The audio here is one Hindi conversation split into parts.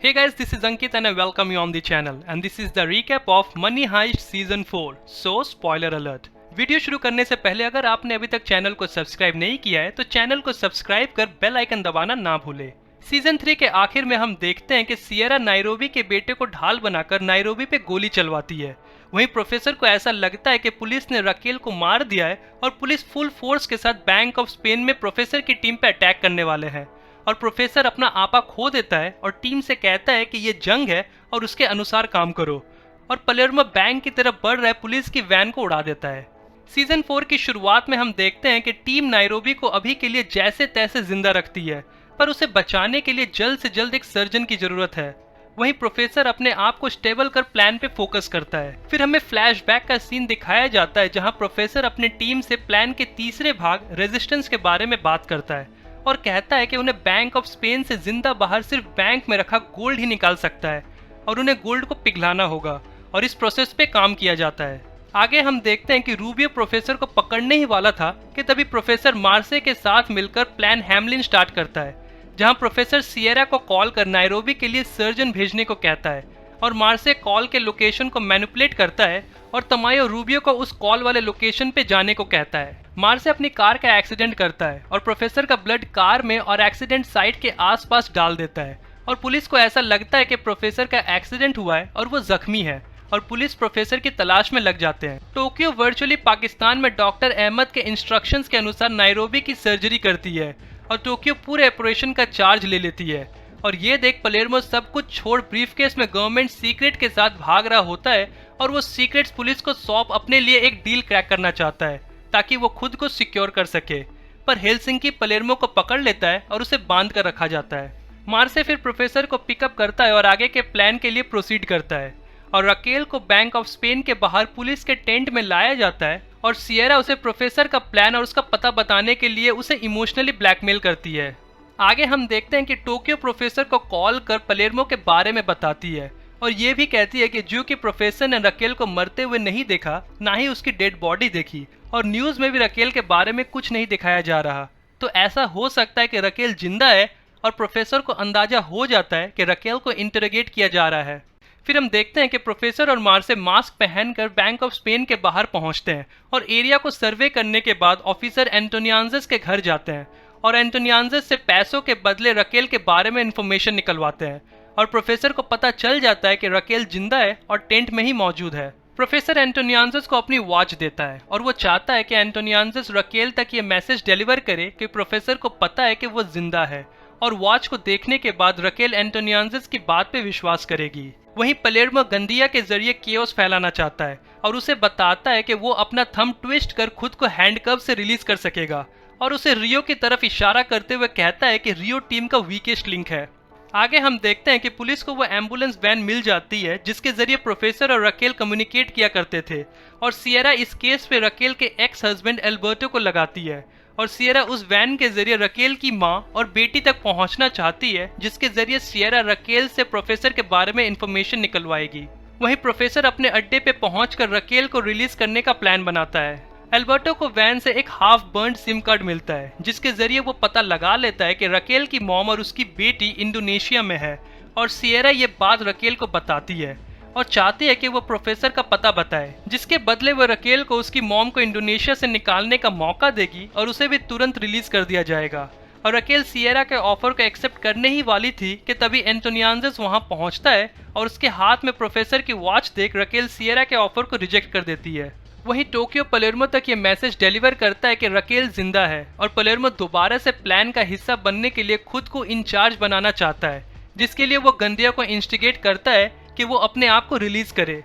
Hey guys, this is Ankit and I welcome you on the channel and this is the recap of Money Heist Season 4. So spoiler alert. Video शुरू करने से पहले अगर आपने अभी तक चैनल को सब्सक्राइब नहीं किया है तो चैनल को सब्सक्राइब कर बेल आइकन दबाना ना भूले। सीजन 3 के आखिर में हम देखते हैं कि सियरा नायरोबी के बेटे को ढाल बनाकर नायरोबी पे गोली चलवाती है। वहीं प्रोफेसर को ऐसा लगता है कि पुलिस ने रकेल को मार दिया है और पुलिस फुल फोर्स के साथ बैंक ऑफ स्पेन में प्रोफेसर की टीम पे अटैक करने वाले हैं और प्रोफेसर अपना आपा खो देता है और टीम से कहता है कि ये जंग है और उसके अनुसार काम करो और पलेर्मो बैंक की तरफ बढ़ रहे पुलिस की वैन को उड़ा देता है। सीजन 4 की शुरुआत में हम देखते हैं कि टीम नायरोबी को अभी के लिए जैसे तैसे जिंदा रखती है पर उसे बचाने के लिए जल्द से जल्द एक सर्जन की जरूरत है। वहीं प्रोफेसर अपने आप को स्टेबल कर प्लान पे फोकस करता है। फिर हमें फ्लैशबैक का सीन दिखाया जाता है जहां प्रोफेसर अपने टीम से प्लान के तीसरे भाग रेजिस्टेंस के बारे में बात करता है और कहता है कि उन्हें बैंक ऑफ स्पेन से जिंदा बाहर सिर्फ बैंक में रखा गोल्ड ही निकाल सकता है और उन्हें गोल्ड को पिघलाना होगा और इस प्रोसेस पे काम किया जाता है। आगे हम देखते हैं कि रूबियो प्रोफेसर को पकड़ने ही वाला था कि तभी प्रोफेसर मार्से के साथ मिलकर प्लान हैमलिन स्टार्ट करता है जहां प्रोफेसर सियरा को कॉल कर नायरोबी के लिए सर्जन भेजने को कहता है और मार्से कॉल के लोकेशन को मैनिपुलेट करता है और तमायो रूबियो को उस कॉल वाले लोकेशन पे जाने को कहता है। मार्से अपनी कार का एक्सीडेंट करता है और प्रोफेसर का ब्लड कार में और एक्सीडेंट साइट के आसपास डाल देता है और पुलिस को ऐसा लगता है कि प्रोफेसर का एक्सीडेंट हुआ है और वो जख्मी है और पुलिस प्रोफेसर की तलाश में लग जाते हैं। टोक्यो वर्चुअली पाकिस्तान में डॉक्टर अहमद के इंस्ट्रक्शंस के अनुसार नायरोबी की सर्जरी करती है और टोक्यो पूरे ऑपरेशन का चार्ज ले लेती है और ये देख पलेर्मो सब कुछ छोड़ ब्रीफकेस में गवर्नमेंट सीक्रेट के साथ भाग रहा होता है और वो सीक्रेट्स पुलिस को सौंप अपने लिए एक डील क्रैक करना चाहता है ताकि वो खुद को सिक्योर कर सके। पर हेलसिंकी पलेर्मो को पकड़ लेता है और उसे बांध कर रखा जाता है। मार्से फिर प्रोफेसर को पिकअप करता है और आगे के प्लान के लिए प्रोसीड करता है और रकेल को बैंक ऑफ स्पेन के बाहर पुलिस के टेंट में लाया जाता है और सियरा उसे प्रोफेसर का प्लान और उसका पता बताने के लिए उसे इमोशनली ब्लैकमेल करती है। आगे हम देखते हैं कि टोक्यो प्रोफेसर को कॉल कर पलेर्मो के बारे में बताती है और ये भी कहती है कि जो कि प्रोफेसर ने रकेल को मरते हुए नहीं देखा, ना ही उसकी डेड बॉडी देखी और न्यूज़ में भी रकेल के बारे में कुछ नहीं दिखाया जा रहा। तो ऐसा हो सकता है कि रकेल जिंदा है और प्रोफेसर को अंदाजा हो जाता है कि रकेल को इंटरोगेट किया जा रहा है। फिर हम देखते हैं कि प्रोफेसर और मार्से मास्क पहनकर बैंक ऑफ स्पेन के बाहर पहुंचते हैं और एरिया को सर्वे करने के बाद ऑफिसर एंटोनियानज़स के घर जाते हैं और एंटोनियानज़स से पैसों के बदले रकेल के बारे में इंफॉर्मेशन निकलवाते हैं और प्रोफेसर को पता चल जाता है कि रकेल जिंदा है और टेंट में ही मौजूद है। प्रोफेसर एंटोनियानज़स को अपनी वॉच देता है और वो चाहता है कि एंटोनियानज़स रकेल तक ये मैसेज डिलीवर करे कि प्रोफेसर को पता है कि वो जिंदा है और वॉच को देखने के बाद रकेल एंटोनियानज़स की बात पे विश्वास करेगी। वहीं पलेर्मो गंदिया के जरिए केओस फैलाना चाहता है और उसे बताता है कि वो अपना थंब ट्विस्ट कर खुद को हैंडकफ से रिलीज कर सकेगा और उसे रियो की तरफ इशारा करते हुए कहता है कि रियो टीम का वीकेस्ट लिंक है। आगे हम देखते हैं कि पुलिस को वो एम्बुलेंस वैन मिल जाती है जिसके जरिए प्रोफेसर और रकेल कम्युनिकेट किया करते थे और सियरा इस केस पे रकेल के एक्स हस्बैंड एल्बर्टो को लगाती है और सियरा उस वैन के जरिए रकेल की मां और बेटी तक पहुंचना चाहती है जिसके जरिए सियरा रकेल से प्रोफेसर के बारे में इंफॉर्मेशन निकलवाएगी। वहीं प्रोफेसर अपने अड्डे पे पहुंचकर रकेल को रिलीज करने का प्लान बनाता है। एल्बर्टो को वैन से एक हाफ बर्न्ड सिम कार्ड मिलता है जिसके जरिए वो पता लगा लेता है कि रकेल की मॉम और उसकी बेटी इंडोनेशिया में है और सियरा ये बात रकेल को बताती है और चाहती है कि वो प्रोफेसर का पता बताए जिसके बदले वो रकेल को उसकी मॉम को इंडोनेशिया से निकालने का मौका देगी और उसे भी तुरंत रिलीज कर दिया जाएगा। और रकेल सियरा के ऑफर को एक्सेप्ट करने ही वाली थी कि तभी एंटोनियानज़स वहां पहुंचता है और उसके हाथ में प्रोफेसर की वॉच देख रकेल सियरा के ऑफर को रिजेक्ट कर देती है। वहीं टोक्यो पलेर्मो तक ये मैसेज डिलीवर करता है कि रकेल जिंदा है और पलेर्मो दोबारा से प्लान का हिस्सा बनने के लिए खुद को इंचार्ज बनाना चाहता है जिसके लिए वो गंदिया को इंस्टिगेट करता है कि वो अपने आप को रिलीज करे।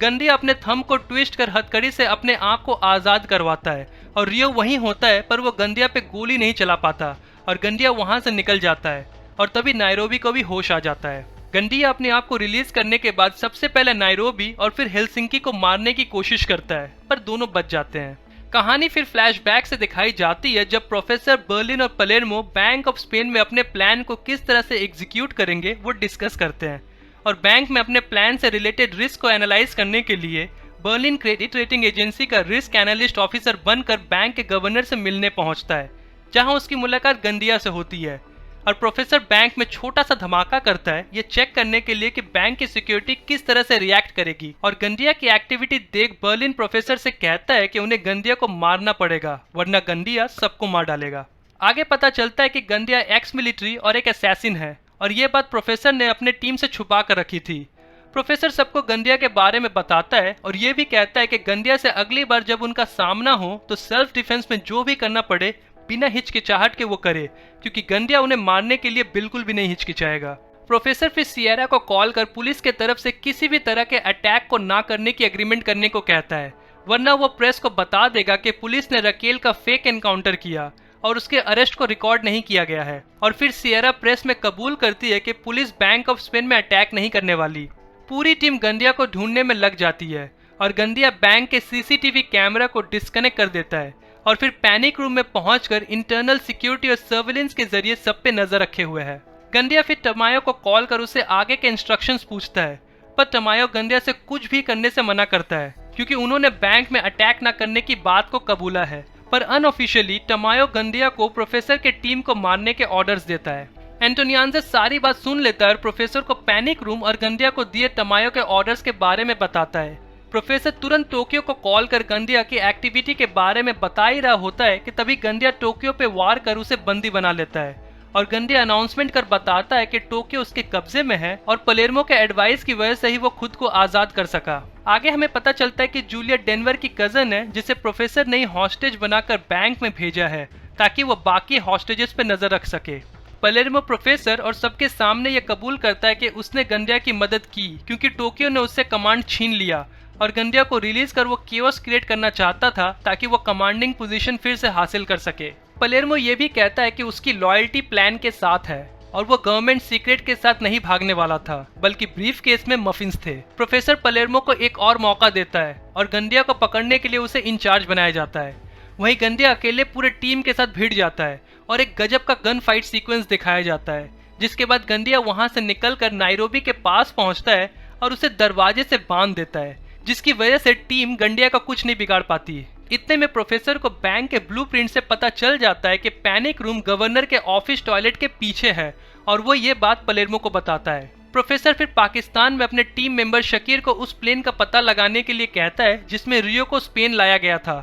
गंदिया अपने थंब को ट्विस्ट कर हथकड़ी से अपने आप को आज़ाद करवाता है और रियो वहीं होता है पर वो गंदिया पे गोली नहीं चला पाता और गंदिया वहां से निकल जाता है और तभी नायरोबी को भी होश आ जाता है। गंदिया अपने आप को रिलीज करने के बाद सबसे पहले नायरोबी और फिर हेलसिंकी को मारने की कोशिश करता है पर दोनों बच जाते हैं। कहानी फिर फ्लैशबैक से दिखाई जाती है जब प्रोफेसर बर्लिन और पलेर्मो बैंक ऑफ स्पेन में अपने प्लान को किस तरह से एग्जीक्यूट करेंगे वो डिस्कस करते हैं और बैंक में अपने प्लान से रिलेटेड रिस्क को एनालाइज करने के लिए बर्लिन क्रेडिट रेटिंग एजेंसी का रिस्क एनालिस्ट ऑफिसर बनकर बैंक के गवर्नर से मिलने पहुंचता है जहां उसकी मुलाकात गंदिया से होती है। और प्रोफेसर बैंक में छोटा सा धमाका करता है ये चेक करने के लिए कि बैंक की सिक्योरिटी किस तरह से रिएक्ट करेगी। और गंडिया की एक्टिविटी देख बर्लिन प्रोफेसर से कहता है कि उन्हें गंडिया को मारना पड़ेगा वरना गंडिया सबको मार डालेगा। आगे पता चलता है कि गंडिया एक्स मिलिट्री और एक असैसिन है और ये बात प्रोफेसर ने अपने टीम से छुपा कर रखी थी। प्रोफेसर सबको गंडिया के बारे में बताता है और ये भी कहता है कि गंडिया से अगली बार जब उनका सामना हो तो सेल्फ डिफेंस में जो भी करना पड़े बिना हिचकिचाहट के वो करे, क्योंकि गंडिया उन्हें मारने के लिए बिल्कुल भी नहीं हिचकिचाएगा। प्रोफेसर फिर सियरा को कॉल कर पुलिस के तरफ से किसी भी तरह के अटैक को ना करने की एग्रीमेंट करने को कहता है, वरना वो प्रेस को बता देगा कि पुलिस ने रकेल का फेक एनकाउंटर किया और उसके अरेस्ट को रिकॉर्ड नहीं किया गया है। और फिर सियरा प्रेस में कबूल करती है कि पुलिस बैंक ऑफ स्पेन में अटैक नहीं करने वाली। पूरी टीम गंडिया को ढूंढने में लग जाती है और गंडिया बैंक के सीसीटीवी कैमरा को डिस्कनेक्ट कर देता है और फिर पैनिक रूम में पहुंचकर इंटरनल सिक्योरिटी और सर्विलेंस के जरिए सब पे नजर रखे हुए है। गंडिया फिर टमायो को कॉल कर उसे आगे के इंस्ट्रक्शंस पूछता है, पर टमायो गंडिया से कुछ भी करने से मना करता है क्योंकि उन्होंने बैंक में अटैक न करने की बात को कबूला है। पर अनऑफिशियली टमायो गंडिया को प्रोफेसर के टीम को मारने के ऑर्डर्स देता है। एंटोनियानज़ सारी बात सुन लेता है और प्रोफेसर को पैनिक रूम और गंडिया को दिए टमायो के ऑर्डर्स के बारे में बताता है। प्रोफेसर तुरंत टोक्यो को कॉल कर गंडिया की एक्टिविटी के बारे में बता ही रहा होता है कि तभी गंडिया टोक्यो पे वार कर उसे बंदी बना लेता है और गंडिया अनाउंसमेंट कर बताता है कि टोक्यो उसके कब्जे में है और पलेर्मो के एडवाइस की वजह से ही वो खुद को आजाद कर सका। आगे हमें पता चलता है कि जूलिया डेनवर की कजन है जिसे प्रोफेसर ने हॉस्टेज बनाकर बैंक में भेजा है ताकि वो बाकी हॉस्टेजेस पे नजर रख सके। पलेर्मो प्रोफेसर और सबके सामने ये कबूल करता है कि उसने गंडिया की मदद की क्योंकि टोक्यो ने उससे कमांड छीन लिया और गंडिया को रिलीज कर वो केओस क्रिएट करना चाहता था ताकि वो कमांडिंग पोजीशन फिर से हासिल कर सके। पलेर्मो ये भी कहता है कि उसकी लॉयल्टी प्लान के साथ है और वो गवर्नमेंट सीक्रेट के साथ नहीं भागने वाला था बल्कि ब्रीफ केस में मफिन्स थे। प्रोफेसर पलेर्मो को एक और मौका देता है और गंडिया को पकड़ने के लिए उसे इंचार्ज बनाया जाता है। वहीं गंडिया अकेले पूरे टीम के साथ भिड़ जाता है और एक गजब का गन फाइट सीक्वेंस दिखाया जाता है, जिसके बाद गंडिया वहां से निकलकर नायरोबी के पास पहुंचता है और उसे दरवाजे से बांध देता है, जिसकी वजह से टीम गंडिया का कुछ नहीं बिगाड़ पाती। इतने में प्रोफेसर को बैंक के ब्लूप्रिंट से पता चल जाता है कि पैनिक रूम गवर्नर के ऑफिस टॉयलेट के पीछे है और वो ये बात पलेर्मो को बताता है। प्रोफेसर फिर पाकिस्तान में अपने टीम मेंबर शकीर को उस प्लेन का पता लगाने के लिए कहता है जिसमें रियो को स्पेन लाया गया था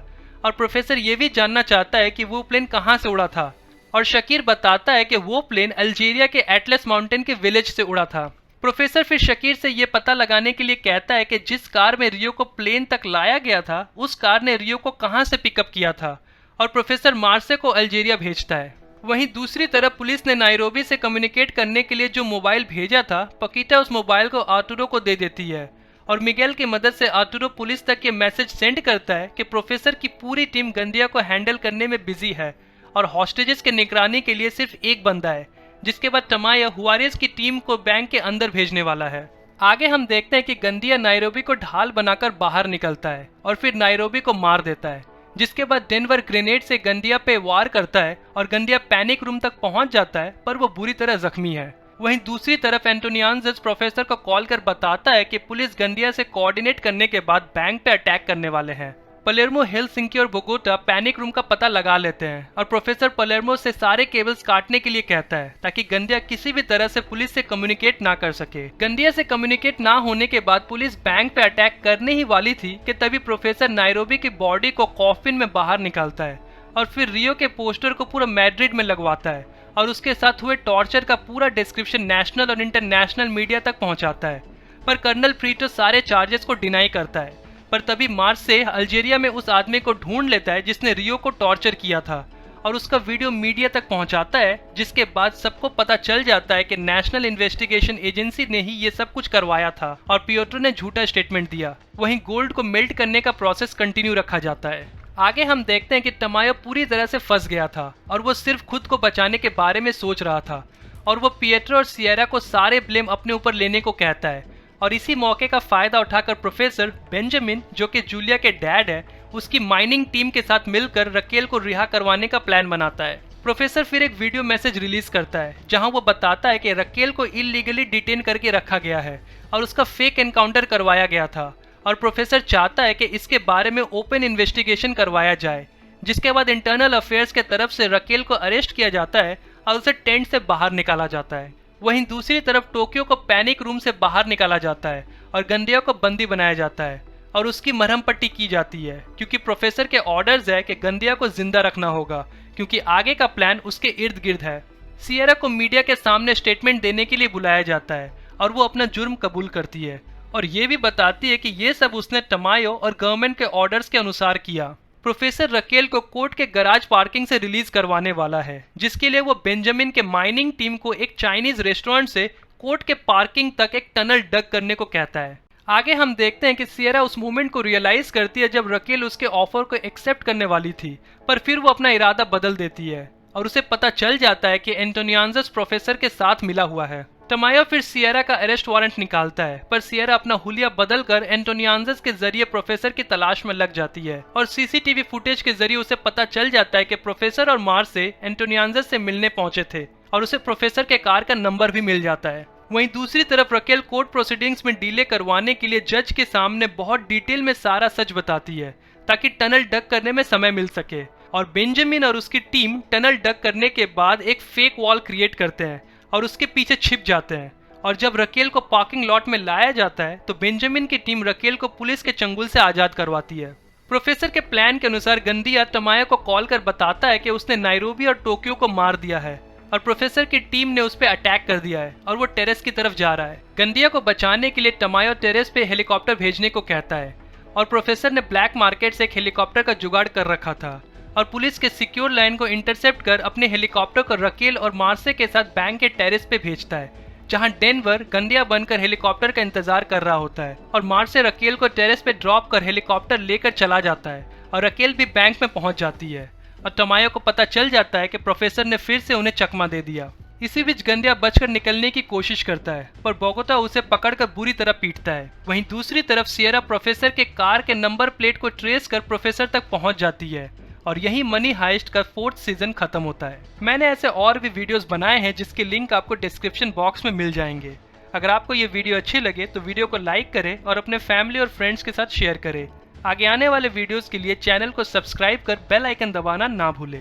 और प्रोफेसर ये भी जानना चाहता है कि वो प्लेन कहाँ से उड़ा था और शकीर बताता है कि वो प्लेन अल्जीरिया के एटलस माउंटेन के विलेज से उड़ा था। प्रोफेसर फिर शकीर से ये पता लगाने के लिए कहता है कि जिस कार में रियो को प्लेन तक लाया गया था उस कार ने रियो को कहां से पिकअप किया था और प्रोफेसर मार्से को अल्जीरिया भेजता है। वहीं दूसरी तरफ पुलिस ने नायरोबी से कम्युनिकेट करने के लिए जो मोबाइल भेजा था पकीटा उस मोबाइल को आर्टुरो को दे देती है और मिगेल की मदद से आर्टुरो पुलिस तक ये मैसेज सेंड करता है कि प्रोफेसर की पूरी टीम गंडिया को हैंडल करने में बिजी है और हॉस्टेजेस के निगरानी के लिए सिर्फ एक बंदा है, जिसके बाद टमाया हुआरेस की टीम को बैंक के अंदर भेजने वाला है। आगे हम देखते हैं कि गंडिया नायरोबी को ढाल बनाकर बाहर निकलता है और फिर नायरोबी को मार देता है, जिसके बाद डेनवर ग्रेनेड से गंडिया पे वार करता है और गंडिया पैनिक रूम तक पहुंच जाता है पर वो बुरी तरह जख्मी है। वहीं दूसरी तरफ एंटोनियानज़ प्रोफेसर को कॉल कर बताता है कि पुलिस गंडिया से कोऑर्डिनेट करने के बाद बैंक पे अटैक करने वाले हैं। पलेर्मो, हेलसिंकी और बोगोटा पैनिक रूम का पता लगा लेते हैं और प्रोफेसर पलेर्मो से सारे केबल्स काटने के लिए कहता है ताकि गंडिया किसी भी तरह से पुलिस से कम्युनिकेट ना कर सके। गंडिया से कम्युनिकेट ना होने के बाद पुलिस बैंक पे अटैक करने ही वाली थी कि तभी प्रोफेसर नायरोबी की बॉडी को कॉफिन में बाहर निकालता है और फिर रियो के पोस्टर को पूरा मैड्रिड में लगवाता है और उसके साथ हुए टॉर्चर का पूरा डिस्क्रिप्शन नेशनल और इंटरनेशनल मीडिया तक पहुंचाता है। पर कर्नल फ्रीटो सारे चार्जेस को डिनाई करता है। पर तभी मार्च से अल्जीरिया में उस आदमी को ढूंढ लेता है जिसने रियो को टॉर्चर किया था और उसका वीडियो मीडिया तक पहुंचाता है, जिसके बाद सबको पता चल जाता है कि नेशनल इन्वेस्टिगेशन एजेंसी ने ही ये सब कुछ करवाया था और पियोट्रो ने झूठा स्टेटमेंट दिया। वहीं गोल्ड को मेल्ट करने का प्रोसेस कंटिन्यू रखा जाता है। आगे हम देखते हैं कि टमायो पूरी तरह से फंस गया था और वो सिर्फ खुद को बचाने के बारे में सोच रहा था और वो पिएट्रो और सियरा को सारे ब्लेम अपने ऊपर लेने को कहता है और इसी मौके का फायदा उठाकर प्रोफेसर बेंजामिन, जो कि जूलिया के डैड है, उसकी माइनिंग टीम के साथ मिलकर रकेल को रिहा करवाने का प्लान बनाता है। प्रोफेसर फिर एक वीडियो मैसेज रिलीज करता है जहां वो बताता है कि रकेल को इलीगली डिटेन करके रखा गया है और उसका फेक एनकाउंटर करवाया गया था और प्रोफेसर चाहता है कि इसके बारे में ओपन इन्वेस्टिगेशन करवाया जाए, जिसके बाद इंटरनल अफेयर्स के तरफ से रकेल को अरेस्ट किया जाता है और उसे टेंट से बाहर निकाला जाता है। वहीं दूसरी तरफ टोक्यो को पैनिक रूम से बाहर निकाला जाता है और गंदिया को बंदी बनाया जाता है और उसकी मरहम पट्टी की जाती है, क्योंकि प्रोफेसर के ऑर्डर्स है कि गंदिया को जिंदा रखना होगा, क्योंकि आगे का प्लान उसके इर्द गिर्द है। सियरा को मीडिया के सामने स्टेटमेंट देने के लिए बुलाया जाता है और वो अपना जुर्म कबूल करती है और ये भी बताती है कि ये सब उसने टमायो और गवर्नमेंट के ऑर्डर्स के अनुसार किया। प्रोफेसर रकेल को कोर्ट के गराज पार्किंग से रिलीज करवाने वाला है, जिसके लिए वो बेंजामिन के माइनिंग टीम को एक चाइनीज रेस्टोरेंट से कोर्ट के पार्किंग तक एक टनल डग करने को कहता है। आगे हम देखते हैं कि सियरा उस मोमेंट को रियलाइज करती है जब रकेल उसके ऑफर को एक्सेप्ट करने वाली थी, पर फिर वो अपना इरादा बदल देती है और उसे पता चल जाता है कि एंटोनियानज़स प्रोफेसर के साथ मिला हुआ है। टमायो फिर सियरा का अरेस्ट वारंट निकालता है, पर सियरा अपना हुलिया बदलकर एंटोनियानज़स के जरिए प्रोफेसर की तलाश में लग जाती है और सीसीटीवी फुटेज के जरिए उसे पता चल जाता है कि प्रोफेसर और मार्से एंटोनियानज़स से मिलने पहुंचे थे और उसे प्रोफेसर के कार का नंबर भी मिल जाता है। वहीं दूसरी तरफ रकेल कोर्ट प्रोसीडिंग्स में डिले करवाने के लिए जज के सामने बहुत डिटेल में सारा सच बताती है ताकि टनल डग करने में समय मिल सके, और बेंजामिन और उसकी टीम टनल डग करने के बाद एक फेक वॉल क्रिएट करते हैं और उसके पीछे छिप जाते हैं। और जब रकेल को पार्किंग लॉट में लाया जाता है तो बेंजामिन की टीम रकेल को पुलिस के चंगुल से आजाद करवाती है। प्रोफेसर के प्लान के अनुसार गंदिया टमायो को कॉल कर बताता है कि उसने नायरोबी और टोक्यो को मार दिया है और प्रोफेसर की टीम ने उस पर अटैक कर दिया है और वो टेरेस की तरफ जा रहा है। गंदिया को बचाने के लिए टमायो टेरेस पे हेलीकॉप्टर भेजने को कहता है और प्रोफेसर ने ब्लैक मार्केट से एक हेलीकॉप्टर का जुगाड़ कर रखा था और पुलिस के सिक्योर लाइन को इंटरसेप्ट कर अपने हेलीकॉप्टर को रकेल और मार्से के साथ बैंक के टेरेस पे भेजता है, जहां डेनवर गंदिया बनकर हेलीकॉप्टर का इंतजार कर रहा होता है और मार्से रकेल को टेरेस पे ड्रॉप कर हेलीकॉप्टर लेकर चला जाता है और रकेल भी बैंक में पहुंच जाती है और टमायो को पता चल जाता है कि प्रोफेसर ने फिर से उन्हें चकमा दे दिया। इसी बीच गंदिया बचकर निकलने की कोशिश करता है, पर बोगोता उसे पकड़कर बुरी तरह पीटता है। वहीं दूसरी तरफ सियरा प्रोफेसर के कार के नंबर प्लेट को ट्रेस कर प्रोफेसर तक पहुंच जाती है और यही मनी हाइस्ट का 4th सीजन खत्म होता है। मैंने ऐसे और भी वीडियोस बनाए हैं जिसके लिंक आपको डिस्क्रिप्शन बॉक्स में मिल जाएंगे। अगर आपको ये वीडियो अच्छी लगे तो वीडियो को लाइक करें और अपने फैमिली और फ्रेंड्स के साथ शेयर करें। आगे आने वाले वीडियोस के लिए चैनल को सब्सक्राइब कर बेल आइकन दबाना ना भूलें।